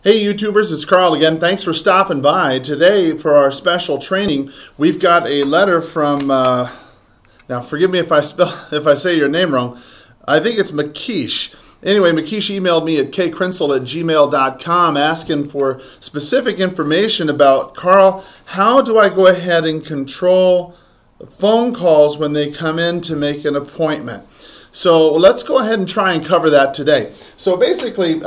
Hey YouTubers, it's Karl again. Thanks for stopping by. Today for our special training, we've got a letter from, now forgive me if I say your name wrong. I think it's Makish. Anyway, Makish emailed me at kkrentzel@gmail.com asking for specific information about, Karl, how do I go ahead and control phone calls when they come in to make an appointment? So let's go ahead and try and cover that today. So basically,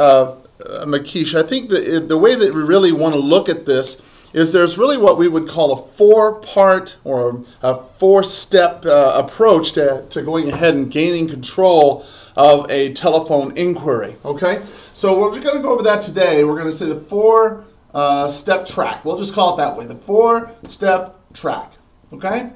Makish, I think the way that we really want to look at this is there's really what we would call a four-part or a four-step approach to going ahead and gaining control of a telephone inquiry. So we're going to go over that today. We're going to say the four-step track. We'll just call it that way, the four-step track. Okay?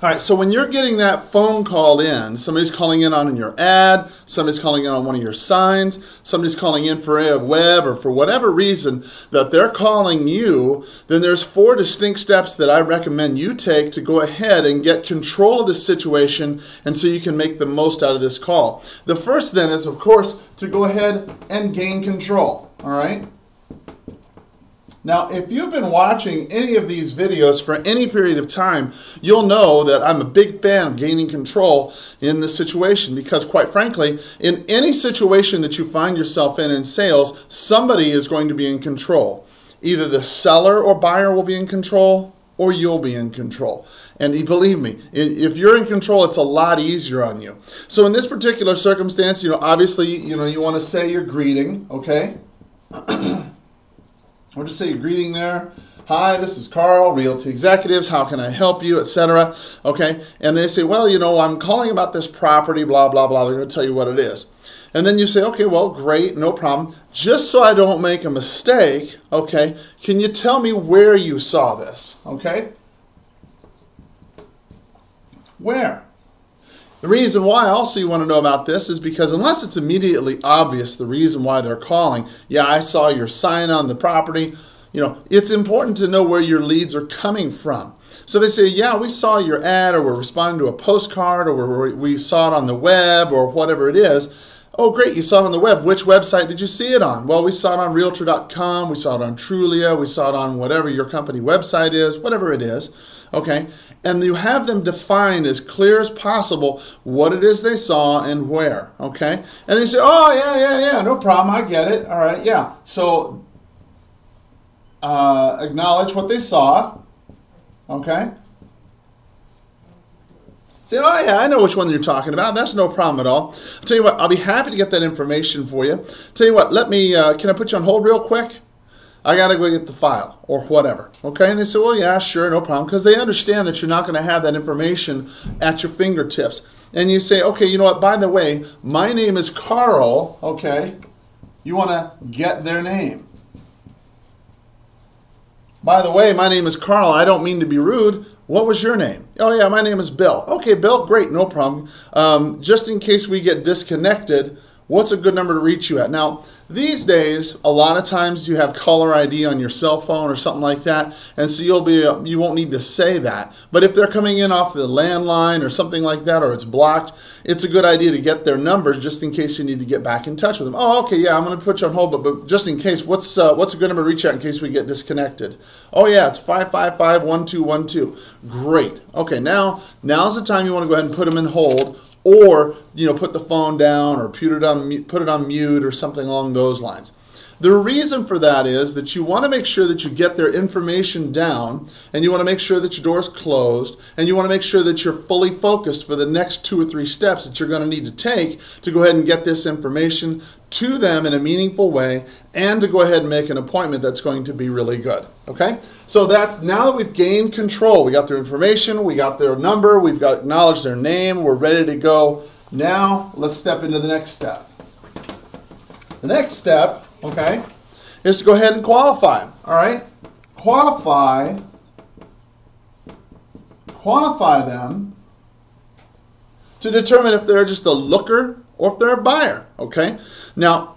All right, so when you're getting that phone call in, somebody's calling in on your ad, somebody's calling in on one of your signs, somebody's calling in for a web or for whatever reason that they're calling you, then there's four distinct steps that I recommend you take to go ahead and get control of this situation and so you can make the most out of this call. The first then is, of course, to go ahead and gain control, all right? Now, if you've been watching any of these videos for any period of time, you'll know that I'm a big fan of gaining control in this situation because, quite frankly, in any situation that you find yourself in sales, somebody is going to be in control. Either the seller or buyer will be in control, or you'll be in control. And believe me, if you're in control, it's a lot easier on you. So in this particular circumstance, obviously, you want to say your greeting, okay? Or just say your greeting there. Hi, this is Karl, Realty Executives. How can I help you, etc. Okay, and they say, well, I'm calling about this property, blah, blah, blah. They're going to tell you what it is. And then you say, okay, well, great, no problem. Just so I don't make a mistake, okay, can you tell me where you saw this, okay? Where? The reason why also you want to know about this is because unless it's immediately obvious the reason why they're calling, yeah, I saw your sign on the property, it's important to know where your leads are coming from. So they say, yeah, we saw your ad, or we're responding to a postcard, or we saw it on the web, or whatever it is. Oh, great, you saw it on the web. Which website did you see it on? Well, we saw it on Realtor.com, we saw it on Trulia, we saw it on whatever your company website is, whatever it is. Okay, and you have them define as clear as possible what it is they saw and where, okay? And they say, oh, yeah, no problem, I get it, all right, yeah. So acknowledge what they saw, okay? Say, oh, yeah, I know which one you're talking about. That's no problem at all. I'll tell you what, I'll be happy to get that information for you. Tell you what, can I put you on hold real quick? I got to go get the file or whatever. Okay? And they say, well, yeah, sure, no problem. Because they understand that you're not going to have that information at your fingertips. And you say, okay, you know what? By the way, my name is Karl. Okay? You want to get their name. By the way, my name is Karl. I don't mean to be rude. What was your name? Oh, yeah, my name is Bill. Okay, Bill, great, no problem. Just in case we get disconnected, what's a good number to reach you at? Now, these days, a lot of times you have caller ID on your cell phone or something like that, and so you won't need to say that. But if they're coming in off the landline or something like that, or it's blocked, it's a good idea to get their numbers just in case you need to get back in touch with them. Oh, okay, yeah, I'm going to put you on hold, but just in case, what's a good number to reach out in case we get disconnected? Oh, yeah, it's 555-1212. Great. Okay, now's the time you want to go ahead and put them in hold, or put the phone down, or put it on mute, or something along those lines. The reason for that is that you want to make sure that you get their information down, and you want to make sure that your door is closed, and you want to make sure that you're fully focused for the next 2 or 3 steps that you're going to need to take to go ahead and get this information to them in a meaningful way, and to go ahead and make an appointment that's going to be really good. Okay? So now that we've gained control, we got their information, we got their number, we've got acknowledged their name, we're ready to go. Now let's step into the next step. The next step, okay, is to go ahead and qualify. All right? Qualify them to determine if they're just a looker or if they're a buyer. Okay? Now,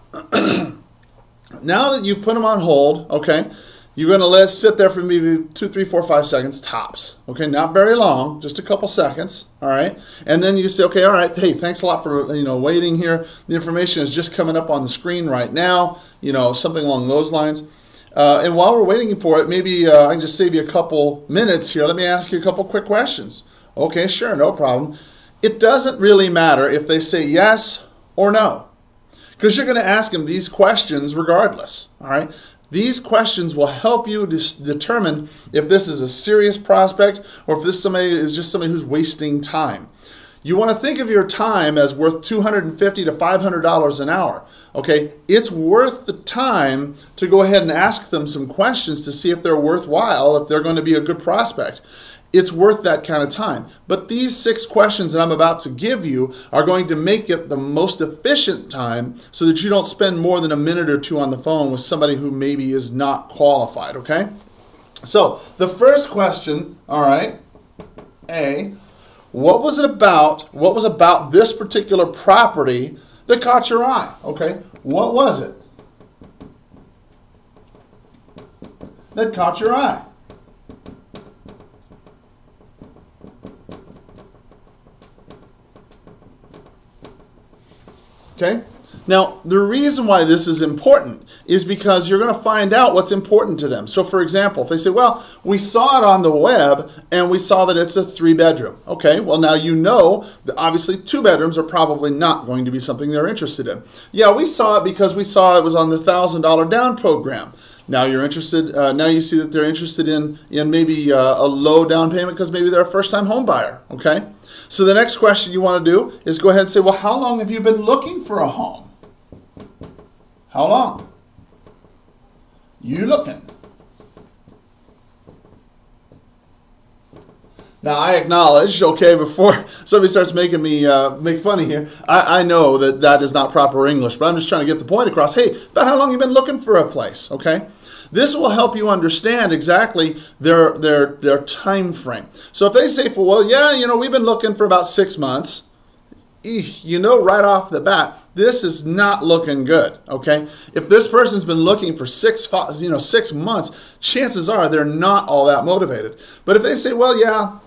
now that you've put them on hold, okay, you're going to let it sit there for maybe 2, 3, 4, 5 seconds tops. Okay, not very long, just a couple seconds. All right, and then you say, okay, all right, hey, thanks a lot for waiting here. The information is just coming up on the screen right now. something along those lines. And while we're waiting for it, maybe I can just save you a couple minutes here. Let me ask you a couple quick questions. Okay, sure, no problem. It doesn't really matter if they say yes or no, because you're going to ask them these questions regardless. All right. These questions will help you determine if this is a serious prospect or if this is just somebody who's wasting time. You want to think of your time as worth $250 to $500 an hour. Okay, it's worth the time to go ahead and ask them some questions to see if they're worthwhile, if they're going to be a good prospect. It's worth that kind of time. But these 6 questions that I'm about to give you are going to make it the most efficient time so that you don't spend more than a minute or 2 on the phone with somebody who maybe is not qualified, okay? So the first question, all right, A, what was about this particular property that caught your eye? Okay, what was it that caught your eye? Okay, now the reason why this is important is because you're going to find out what's important to them. So for example, if they say, well, we saw it on the web and we saw that it's a 3-bedroom. Okay, well now you know that obviously 2 bedrooms are probably not going to be something they're interested in. Yeah, we saw it because we saw it was on the $1,000 down program. Now you're interested. Now you see that they're interested in maybe a low down payment because maybe they're a first-time home buyer. Okay, so the next question you want to do is go ahead and say, well, how long have you been looking for a home? How long? You looking? Now I acknowledge, okay, before somebody starts making me make fun of here, I know that is not proper English, but I'm just trying to get the point across. Hey, about how long you've been looking for a place, okay? This will help you understand exactly their time frame. So if they say, well, yeah, we've been looking for about 6 months, right off the bat, this is not looking good, okay? If this person's been looking for 6 months, chances are they're not all that motivated. But if they say, well, yeah,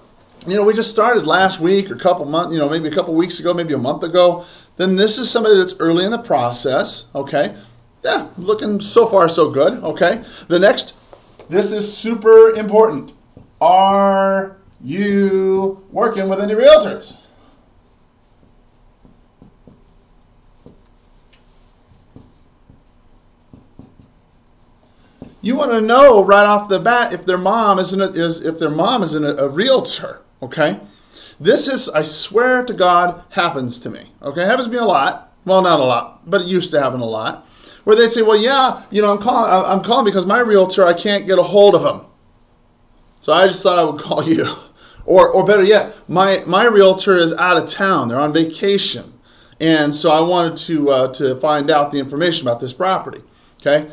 we just started last week or a couple months, maybe a couple weeks ago, maybe a month ago, then this is somebody that's early in the process, okay? Yeah, looking so far so good, okay? The next, this is super important. Are you working with any realtors? You want to know right off the bat if their mom isn't a realtor, okay? This is, I swear to God, happens to me, okay? It happens to me a lot. Well, not a lot, but it used to happen a lot. Where they say, well, yeah, I'm calling because my realtor, I can't get a hold of him. So I just thought I would call you. Or better yet, my realtor is out of town. They're on vacation. And so I wanted to find out the information about this property, okay?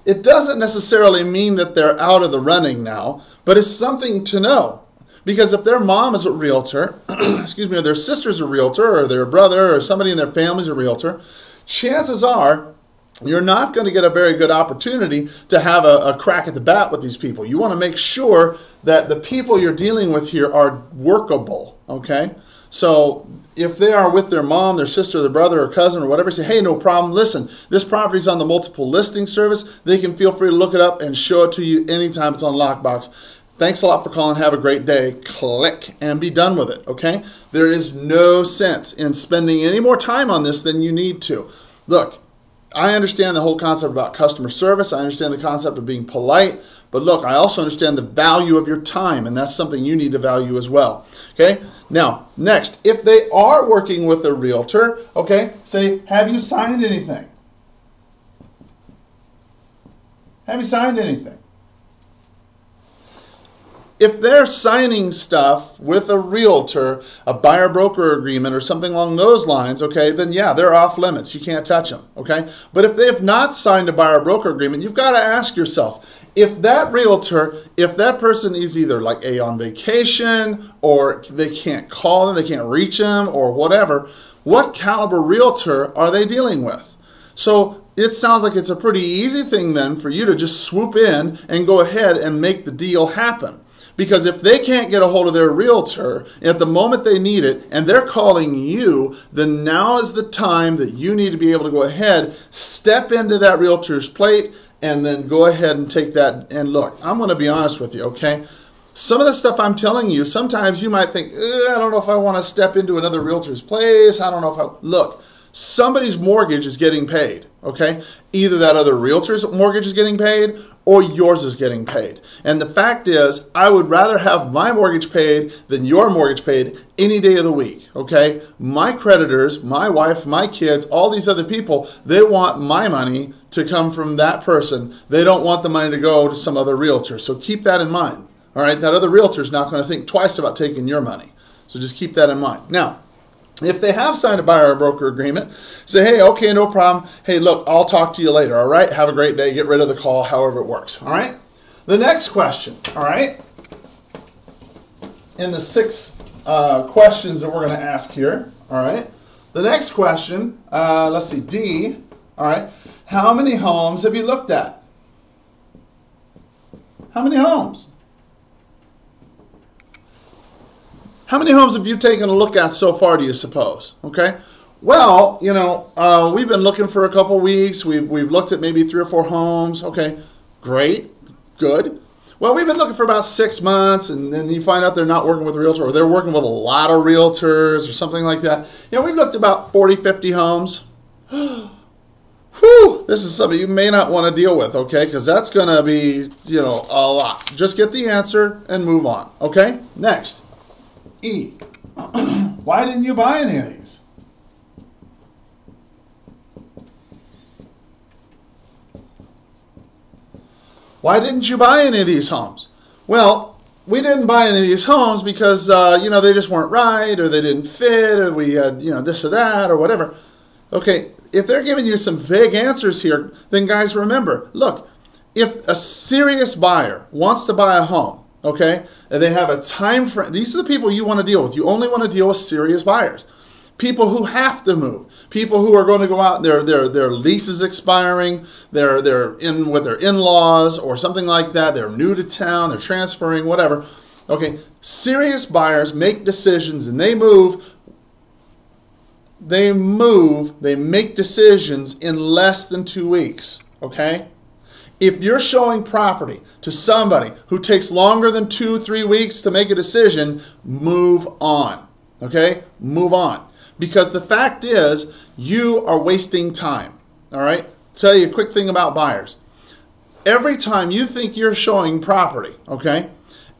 It doesn't necessarily mean that they're out of the running now, but it's something to know. Because if their mom is a realtor, excuse me, or their sister's a realtor, or their brother, or somebody in their family's a realtor, chances are you're not going to get a very good opportunity to have a crack at the bat with these people. You want to make sure that the people you're dealing with here are workable, okay? So if they are with their mom, their sister, their brother, or cousin, or whatever, say, hey, no problem, listen, this property's on the multiple listing service. They can feel free to look it up and show it to you anytime it's on Lockbox. Thanks a lot for calling. Have a great day. Click and be done with it, okay? There is no sense in spending any more time on this than you need to. Look, I understand the whole concept about customer service. I understand the concept of being polite. But look, I also understand the value of your time, and that's something you need to value as well. Okay? Now, next, if they are working with a realtor, okay, say, have you signed anything? Have you signed anything? If they're signing stuff with a realtor, a buyer-broker agreement or something along those lines, okay, then yeah, they're off limits. You can't touch them, okay? But if they have not signed a buyer-broker agreement, you've got to ask yourself, if that realtor, if that person is either like on vacation or they can't call them, they can't reach them or whatever, what caliber realtor are they dealing with? So it sounds like it's a pretty easy thing then for you to just swoop in and go ahead and make the deal happen. Because if they can't get a hold of their realtor at the moment they need it and they're calling you, then now is the time that you need to be able to go ahead, step into that realtor's plate, and then go ahead and take that. And look, I'm going to be honest with you, okay? Some of the stuff I'm telling you, sometimes you might think, I don't know if I want to step into another realtor's place. I don't know if I... Look, somebody's mortgage is getting paid, okay? Either that other realtor's mortgage is getting paid or yours is getting paid. And the fact is, I would rather have my mortgage paid than your mortgage paid any day of the week, okay? My creditors, my wife, my kids, all these other people, they want my money to come from that person. They don't want the money to go to some other realtor. So keep that in mind, all right? That other realtor is not going to think twice about taking your money. So just keep that in mind. Now, if they have signed a buyer or broker agreement, say, hey, okay, no problem. Hey, look, I'll talk to you later, all right? Have a great day. Get rid of the call, however it works, all right? The next question, all right? In the 6 questions that we're going to ask here, all right? The next question, let's see, D, all right? How many homes have you looked at? How many homes? How many homes have you taken a look at so far, do you suppose? Okay. Well, you know, we've been looking for a couple weeks. We've looked at maybe 3 or 4 homes. Okay. Great. Good. Well, we've been looking for about 6 months, and then you find out they're not working with a realtor, or they're working with a lot of realtors or something like that. You know, we've looked at about 40, 50 homes. Whew, this is something you may not want to deal with, okay? Because that's going to be, you know, a lot. Just get the answer and move on, okay? Next. E. Why didn't you buy any of these? Why didn't you buy any of these homes? Well, we didn't buy any of these homes because, you know, they just weren't right, or they didn't fit, or we had, you know, this or that, or whatever. Okay, if they're giving you some vague answers here, then guys, remember, look, if a serious buyer wants to buy a home, okay, and they have a time frame, these are the people you want to deal with. You only want to deal with serious buyers. People who have to move. People who are going to go out, their lease is expiring, they're in with their in-laws or something like that, they're new to town, they're transferring, whatever. Okay, serious buyers make decisions and they make decisions in less than 2 weeks, okay? If you're showing property to somebody who takes longer than 2-3 weeks to make a decision, move on, okay? Move on. Because the fact is, you are wasting time, all right? Tell you a quick thing about buyers. Every time you think you're showing property, okay?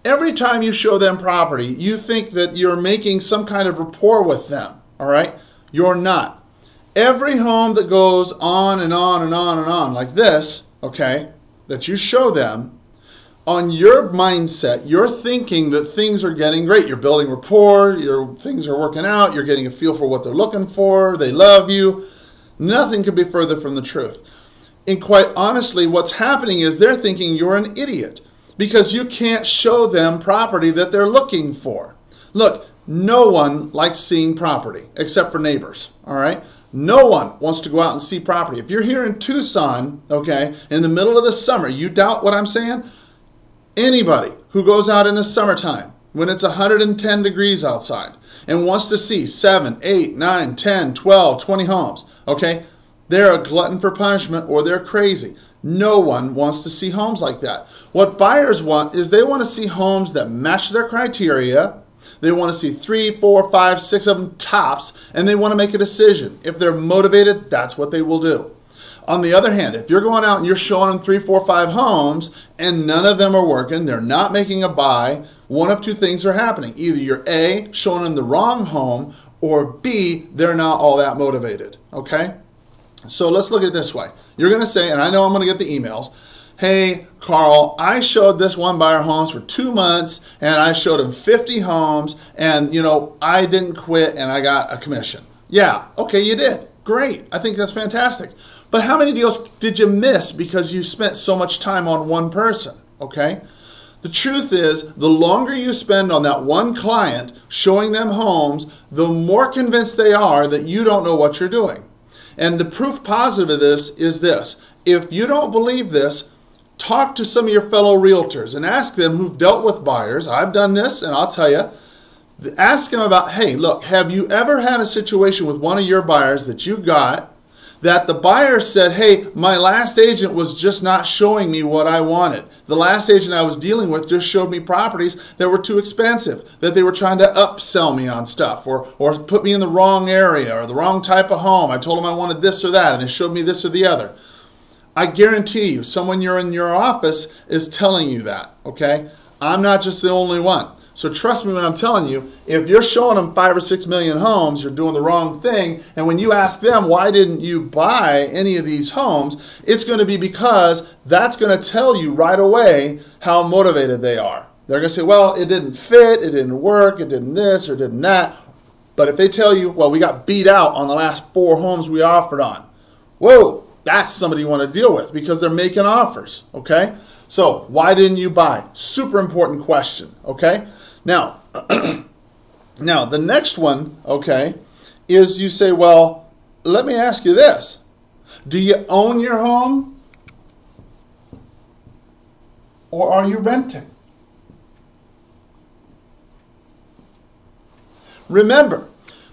Every time you show them property, you think that you're making some kind of rapport with them, all right? You're not. Every home that goes on and on and on and on like this, okay, that you show them, on your mindset, you're thinking that things are getting great. You're building rapport, things are working out, you're getting a feel for what they're looking for, they love you. Nothing could be further from the truth. And quite honestly, what's happening is they're thinking you're an idiot because you can't show them property that they're looking for. Look, no one likes seeing property except for neighbors, all right? No one wants to go out and see property. If you're here in Tucson, okay, in the middle of the summer, you doubt what I'm saying? Anybody who goes out in the summertime when it's 110 degrees outside and wants to see 7, 8, 9, 10, 12, 20 homes, okay, they're a glutton for punishment or they're crazy. No one wants to see homes like that. What buyers want is they want to see homes that match their criteria. They want to see 3, 4, 5, 6 of them tops, and they want to make a decision. If they're motivated, that's what they will do. On the other hand, if you're going out and you're showing them 3, 4, 5 homes, and none of them are working, they're not making a buy, one of 2 things are happening. Either you're A, showing them the wrong home, or B, they're not all that motivated, okay? So let's look at it this way. You're going to say, and I know I'm going to get the emails, hey, Carl, I showed this one buyer homes for 2 months, and I showed him 50 homes, and, you know, I didn't quit, and I got a commission. Yeah, okay, you did. Great. I think that's fantastic. But how many deals did you miss because you spent so much time on one person, okay? The truth is, the longer you spend on that one client showing them homes, the more convinced they are that you don't know what you're doing. And the proof positive of this is this. If you don't believe this, talk to some of your fellow realtors and ask them who've dealt with buyers. I've done this, and I'll tell you. Ask them about, hey, look, have you ever had a situation with one of your buyers that you got that the buyer said, hey, my last agent was just not showing me what I wanted. The last agent I was dealing with just showed me properties that were too expensive, that they were trying to upsell me on stuff or put me in the wrong area or the wrong type of home. I told them I wanted this or that, and they showed me this or the other. I guarantee you, someone you're in your office is telling you that, okay? I'm not just the only one. So trust me when I'm telling you, if you're showing them 5 or 6 million homes, you're doing the wrong thing. And when you ask them, why didn't you buy any of these homes? It's going to be because that's going to tell you right away how motivated they are. They're going to say, well, it didn't fit, it didn't work, it didn't this or didn't that. But if they tell you, well, we got beat out on the last 4 homes we offered on. Whoa, that's somebody you want to deal with because they're making offers, okay? So why didn't you buy? Super important question, okay? Now, now the next one, okay, is you say, well, let me ask you this. Do you own your home or are you renting? Remember,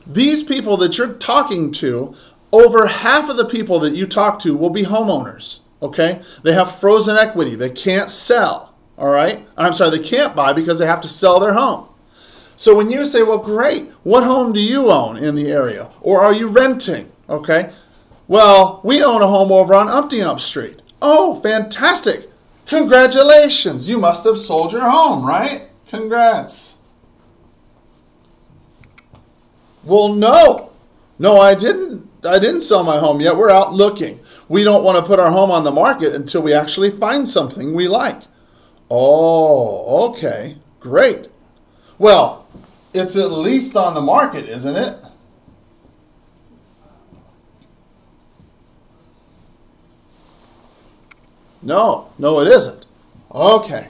these people that you're talking to, over half of the people that you talk to will be homeowners, okay? They have frozen equity. They can't sell. All right? I'm sorry, they can't buy because they have to sell their home. So when you say, well, great, what home do you own in the area? Or are you renting? Okay? Well, we own a home over on Umpty Ump Street. Oh, fantastic. Congratulations. You must have sold your home, right? Congrats. Well, no. No, I didn't. I didn't sell my home yet. We're out looking. We don't want to put our home on the market until we actually find something we like. Oh, okay, great. Well, it's at least on the market, isn't it? No, it isn't. Okay.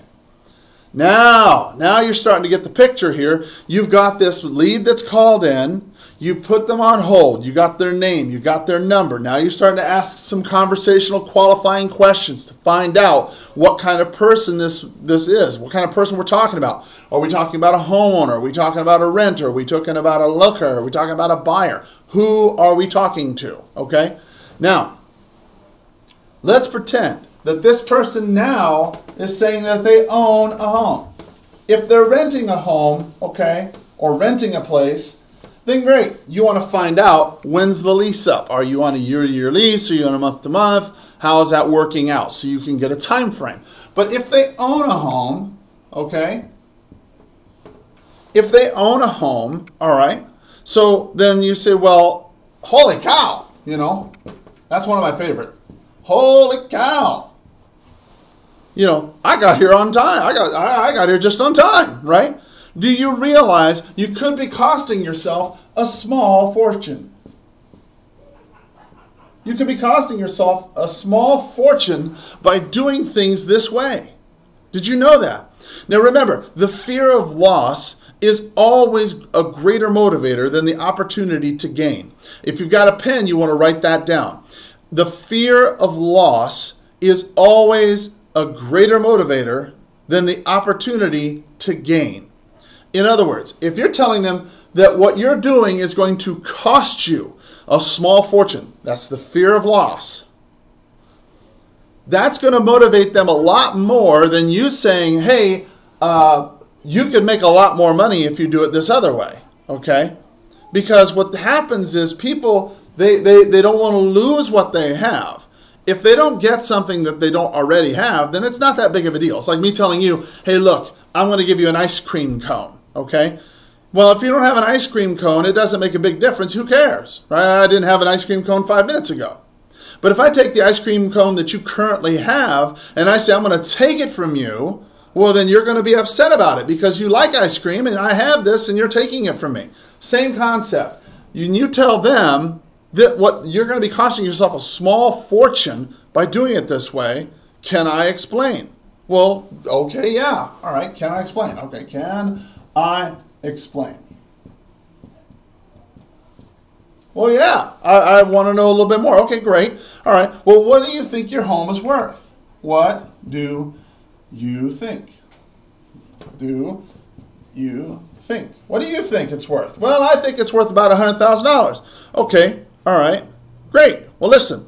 Now you're starting to get the picture here. You've got this lead that's called in. You put them on hold. You got their name. You got their number. Now you're starting to ask some conversational qualifying questions to find out what kind of person this is, what kind of person we're talking about. Are we talking about a homeowner? Are we talking about a renter? Are we talking about a looker? Are we talking about a buyer? Who are we talking to? Okay? Now, let's pretend that this person now is saying that they own a home. If they're renting a home, okay, or renting a place, then great. You want to find out, when's the lease up? Are you on a year-to-year lease? Are you on a month-to-month? How is that working out? So you can get a time frame. But if they own a home, okay, if they own a home, all right, so then you say, well, holy cow, you know, that's one of my favorites. Holy cow. You know, I got here on time. I got here just on time, right? Do you realize you could be costing yourself a small fortune? You could be costing yourself a small fortune by doing things this way. Did you know that? Now remember, the fear of loss is always a greater motivator than the opportunity to gain. If you've got a pen, you want to write that down. The fear of loss is always a greater motivator than the opportunity to gain. In other words, if you're telling them that what you're doing is going to cost you a small fortune, that's the fear of loss, that's going to motivate them a lot more than you saying, hey, you could make a lot more money if you do it this other way, okay? Because what happens is people, they don't want to lose what they have. If they don't get something that they don't already have, then it's not that big of a deal. It's like me telling you, hey, look, I'm going to give you an ice cream cone. Okay? Well, if you don't have an ice cream cone, it doesn't make a big difference. Who cares? Right? I didn't have an ice cream cone 5 minutes ago. But if I take the ice cream cone that you currently have and I say I'm going to take it from you, well, then you're going to be upset about it because you like ice cream and I have this and you're taking it from me. Same concept. You tell them that what you're going to be costing yourself a small fortune by doing it this way. Can I explain? Well, okay, yeah. All right, can I explain? Okay, can I explain? Well, yeah, I want to know a little bit more. Okay, great. All right, well, what do you think your home is worth? What do you think? Do you think? What do you think it's worth? Well, I think it's worth about $100,000. Okay, all right, great. Well, listen,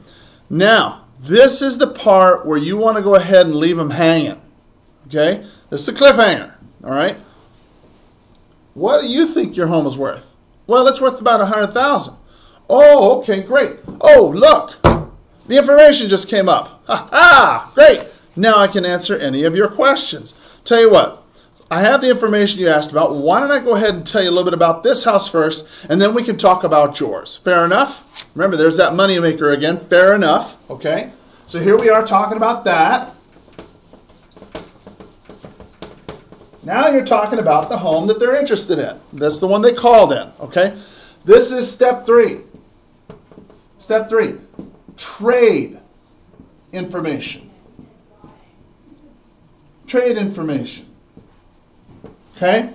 now this is the part where you want to go ahead and leave them hanging. Okay, this is a cliffhanger. All right. What do you think your home is worth? Well, it's worth about $100,000. Oh, okay, great. Oh, look, the information just came up. Ha ha, great. Now I can answer any of your questions. Tell you what, I have the information you asked about. Why don't I go ahead and tell you a little bit about this house first, and then we can talk about yours. Fair enough? Remember, there's that money maker again. Fair enough. Okay. So here we are talking about that. Now you're talking about the home that they're interested in. That's the one they called in. Okay. This is step 3. Step 3. Trade information. Trade information. Okay?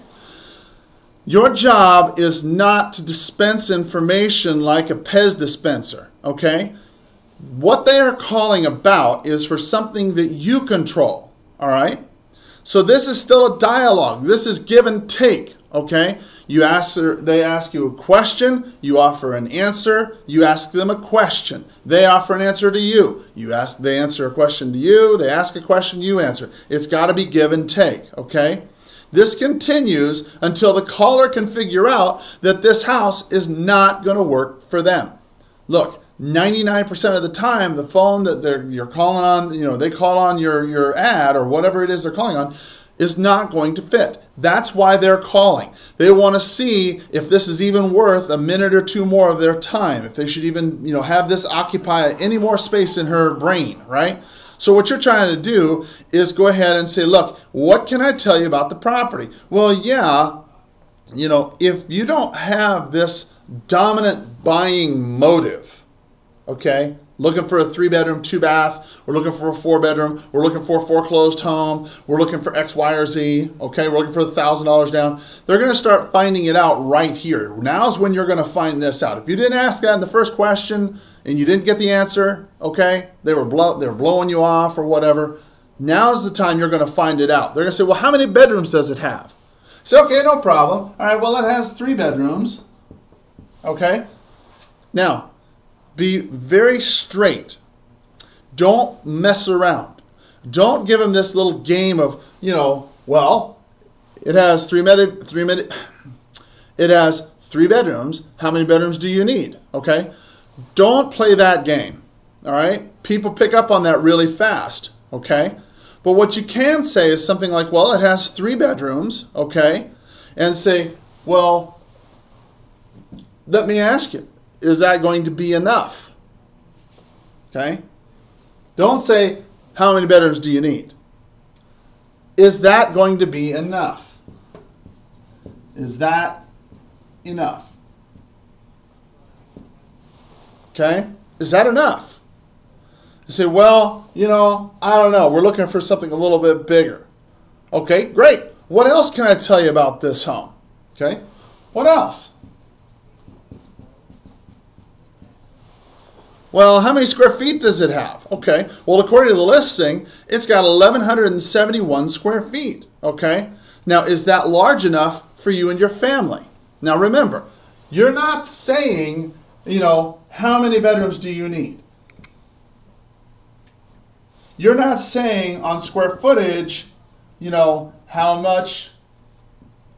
Your job is not to dispense information like a Pez dispenser. Okay? What they are calling about is for something that you control. All right? So this is still a dialogue. This is give and take. Okay? They ask you a question, you offer an answer, you ask them a question. They offer an answer to you. They answer a question to you, they ask a question, you answer. It's got to be give and take, okay? This continues until the caller can figure out that this house is not going to work for them. Look, 99% of the time, the phone that you're calling on, they call on your ad or whatever it is they're calling on, is not going to fit. That's why they're calling. They want to see if this is even worth a minute or two more of their time, if they should even, have this occupy any more space in her brain, right? So what you're trying to do is go ahead and say, look, what can I tell you about the property? Well, yeah, if you don't have this dominant buying motive, okay, looking for a 3-bedroom, 2-bath, we're looking for a 4-bedroom, we're looking for a foreclosed home, we're looking for X, Y, or Z, okay, we're looking for $1,000 down. They're going to start finding it out right here. Now's when you're going to find this out. If you didn't ask that in the first question and you didn't get the answer, okay, they were blowing you off or whatever, now's the time you're going to find it out. They're going to say, well, how many bedrooms does it have? Say, okay, no problem. All right, well, it has 3 bedrooms, okay? Now, be very straight. Don't mess around. Don't give them this little game of, well, it has 3 bedrooms. How many bedrooms do you need? Okay? Don't play that game. All right? People pick up on that really fast. Okay? But what you can say is something like, well, it has 3 bedrooms. Okay? And say, well, let me ask you, is that going to be enough? Okay? Don't say, how many bedrooms do you need? Is that going to be enough? Is that enough? Okay? Is that enough? You say, well, I don't know. We're looking for something a little bit bigger. Okay, great. What else can I tell you about this home? Okay? What else? Well, how many square feet does it have? Okay. Well, according to the listing, it's got 1,171 square feet. Okay. Now, is that large enough for you and your family? Now, remember, you're not saying, how many bedrooms do you need? You're not saying on square footage, how much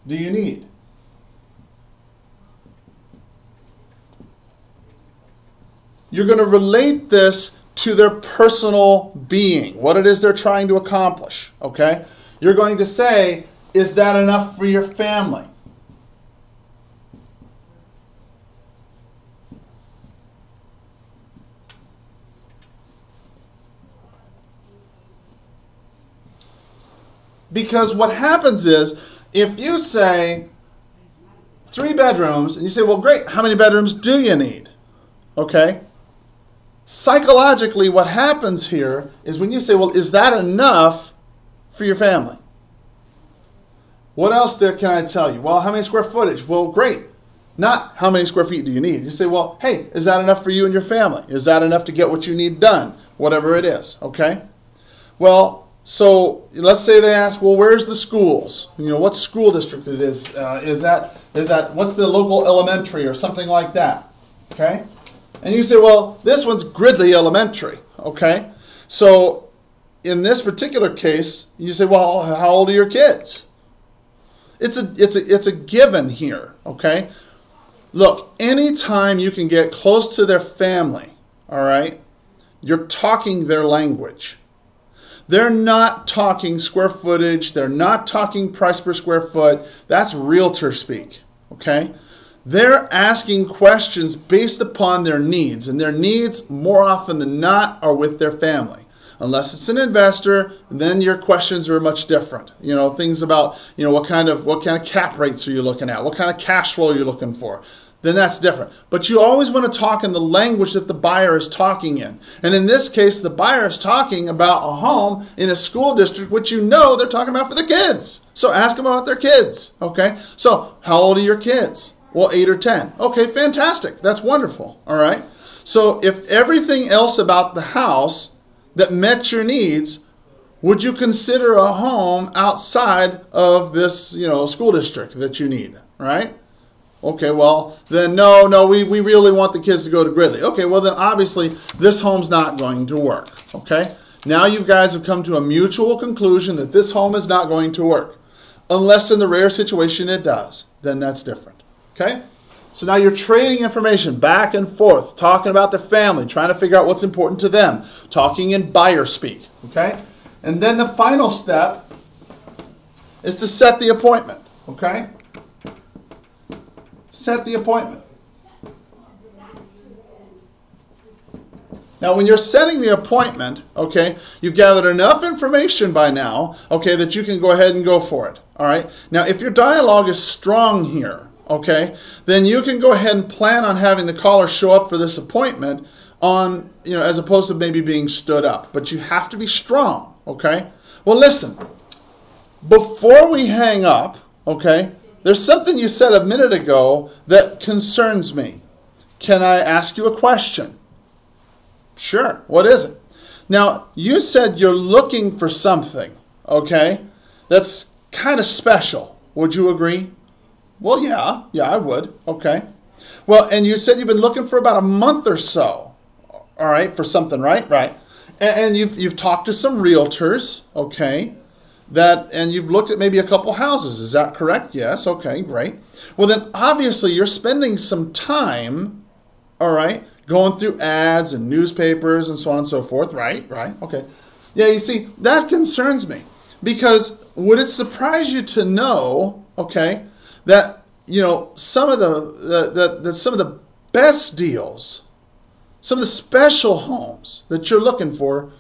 do you need? You're going to relate this to their personal being, what it is they're trying to accomplish, okay? You're going to say, is that enough for your family? Because what happens is, if you say 3 bedrooms, and you say, well, great, how many bedrooms do you need? Okay? Psychologically, what happens here is when you say, well, is that enough for your family? What else can I tell you? Well, how many square footage? Well, great. Not how many square feet do you need. You say, well, hey, is that enough for you and your family? Is that enough to get what you need done? Whatever it is, okay? Well, so let's say they ask, well, where's the schools? You know, what school district it is? Is that what's the local elementary or something like that? Okay, and you say, well, this one's Gridley Elementary. Okay, so in this particular case, you say, well, how old are your kids? It's a given here. Okay, look, anytime you can get close to their family, all right, you're talking their language. They're not talking square footage. They're not talking price per square foot. That's realtor speak, okay? They're asking questions based upon their needs, and their needs more often than not are with their family. Unless it's an investor, then your questions are much different. You know, things about, you know, what kind of cap rates are you looking at? What kind of cash flow are you looking for? Then that's different. But you always want to talk in the language that the buyer is talking in. And in this case, the buyer is talking about a home in a school district, which you know they're talking about for the kids. So ask them about their kids, okay? So how old are your kids? Well, 8 or 10. Okay, fantastic. That's wonderful, all right? So if everything else about the house that met your needs, would you consider a home outside of this, you know, school district that you need, right? Okay, well, then no, we really want the kids to go to Gridley. Okay, well, then obviously this home's not going to work, okay? Now you guys have come to a mutual conclusion that this home is not going to work. Unless in the rare situation it does, then that's different, okay? So now you're trading information back and forth, talking about their family, trying to figure out what's important to them, talking in buyer speak, okay? And then the final step is to set the appointment, okay? Set the appointment. Now, when you're setting the appointment, okay, you've gathered enough information by now, okay, that you can go ahead and go for it, all right? Now, if your dialogue is strong here, okay, then you can go ahead and plan on having the caller show up for this appointment on, you know, as opposed to maybe being stood up. But you have to be strong, okay? Well, listen, before we hang up, okay, there's something you said a minute ago that concerns me. Can I ask you a question? Sure. What is it? Now, you said you're looking for something, okay, that's kind of special. Would you agree? Well, yeah, I would. Okay. Well, and you said you've been looking for about a month or so, all right, for something, right? Right. And you've talked to some realtors, okay, and you've looked at maybe a couple houses. Is that correct? Yes. Okay, great. Well, then obviously you're spending some time, all right, going through ads and newspapers and so on and so forth, right? Right. Okay. Yeah, you see, that concerns me because would it surprise you to know, okay, that, you know, some of the best deals, some of the special homes that you're looking for,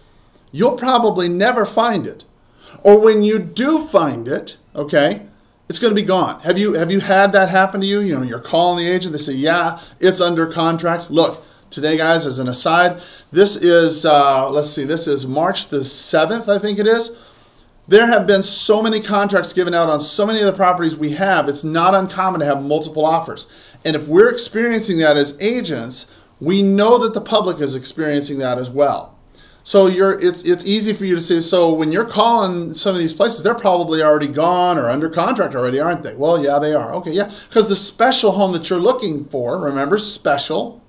you'll probably never find it. Or when you do find it, okay, it's going to be gone. Have you had that happen to you? You know, you're calling the agent, they say, yeah, it's under contract. Look, today, guys, as an aside, this is, let's see, this is March the 7th, I think it is. There have been so many contracts given out on so many of the properties we have, it's not uncommon to have multiple offers. And if we're experiencing that as agents, we know that the public is experiencing that as well. So it's easy for you to say, so when you're calling some of these places, they're probably already gone or under contract already, aren't they? Well, yeah, they are. Okay, yeah, because the special home that you're looking for, remember, special,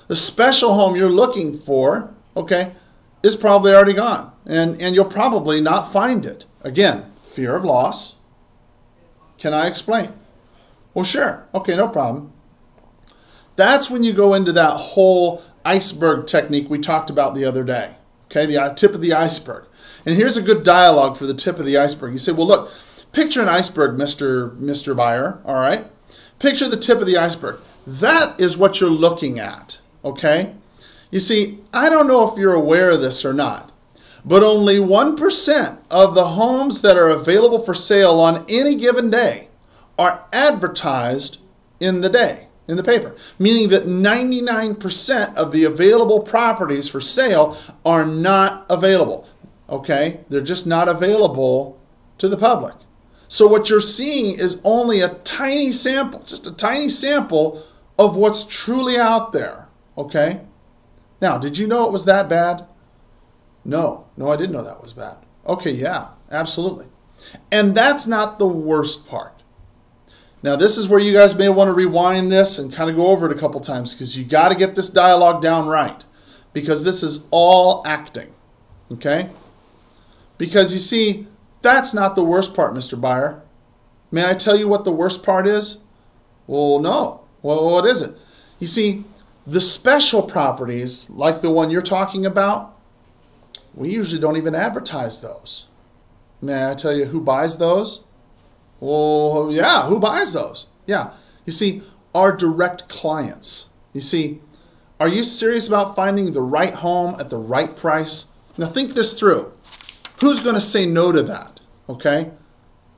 the special home you're looking for, okay, is probably already gone. And you'll probably not find it. Again, fear of loss. Can I explain? Well, sure. Okay, no problem. That's when you go into that whole iceberg technique we talked about the other day. Okay, the tip of the iceberg. And here's a good dialogue for the tip of the iceberg. You say, well, look, picture an iceberg, Mr. Buyer, all right? Picture the tip of the iceberg. That is what you're looking at, okay? You see, I don't know if you're aware of this or not, but only 1% of the homes that are available for sale on any given day are advertised in the day, in the paper, meaning that 99% of the available properties for sale are not available, okay? They're just not available to the public. So what you're seeing is only a tiny sample, just a tiny sample of what's truly out there, okay? Now, did you know it was that bad? No, No, I didn't know that was bad. Okay, yeah, absolutely. And that's not the worst part. Now, this is where you guys may want to rewind this and kind of go over it a couple times, because you got to get this dialogue down right, because this is all acting, okay? Because you see, that's not the worst part, Mr. Buyer. May I tell you what the worst part is? Well, no. Well, what is it? You see, the special properties, like the one you're talking about, we usually don't even advertise those. May I tell you who buys those? Well, yeah, who buys those? Yeah, you see, our direct clients. You see, are you serious about finding the right home at the right price? Now think this through. Who's going to say no to that? Okay?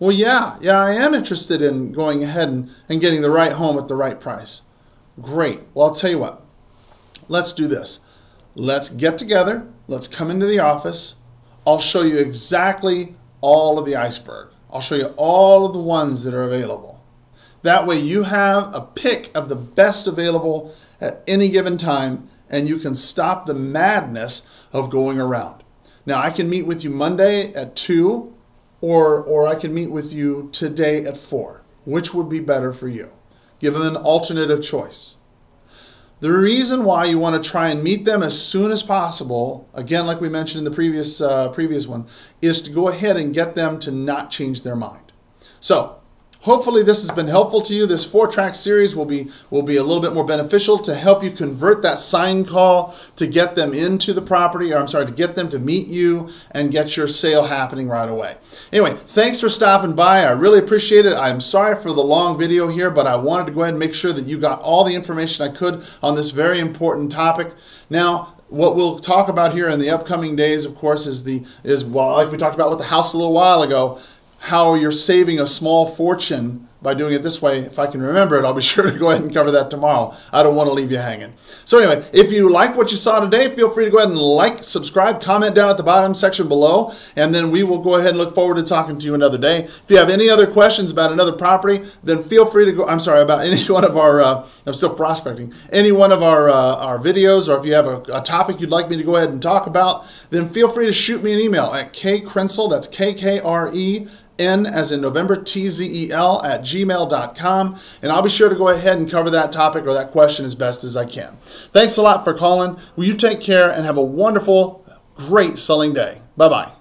Well, yeah, I am interested in going ahead and getting the right home at the right price. Great. Well, I'll tell you what. Let's do this. Let's get together. Let's come into the office. I'll show you exactly all of the iceberg. I'll show you all of the ones that are available. That way you have a pick of the best available at any given time, and you can stop the madness of going around. Now, I can meet with you Monday at 2, or I can meet with you today at 4. Which would be better for you? Give them an alternative choice. The reason why you want to try and meet them as soon as possible, again, like we mentioned in the previous one, is to go ahead and get them to not change their mind. So, hopefully this has been helpful to you. This 4-track series will be a little bit more beneficial to help you convert that sign call to get them into the property, or I'm sorry, to get them to meet you and get your sale happening right away. Anyway, thanks for stopping by. I really appreciate it. I'm sorry for the long video here, but I wanted to go ahead and make sure that you got all the information I could on this very important topic. Now, what we'll talk about here in the upcoming days, of course, is like we talked about with the house a little while ago, how you're saving a small fortune by doing it this way. If I can remember it, I'll be sure to go ahead and cover that tomorrow. I don't want to leave you hanging. So anyway, if you like what you saw today, feel free to go ahead and like, subscribe, comment down at the bottom section below, and then we will go ahead and look forward to talking to you another day. If you have any other questions about another property, then feel free to go, about any one of our, I'm still prospecting, any one of our videos, or if you have a topic you'd like me to go ahead and talk about, then feel free to shoot me an email at Krentzel, that's KKREN as in November, TZEL at gmail.com, and I'll be sure to go ahead and cover that topic or that question as best as I can. Thanks a lot for calling. Will you take care and have a wonderful, great selling day. Bye-bye.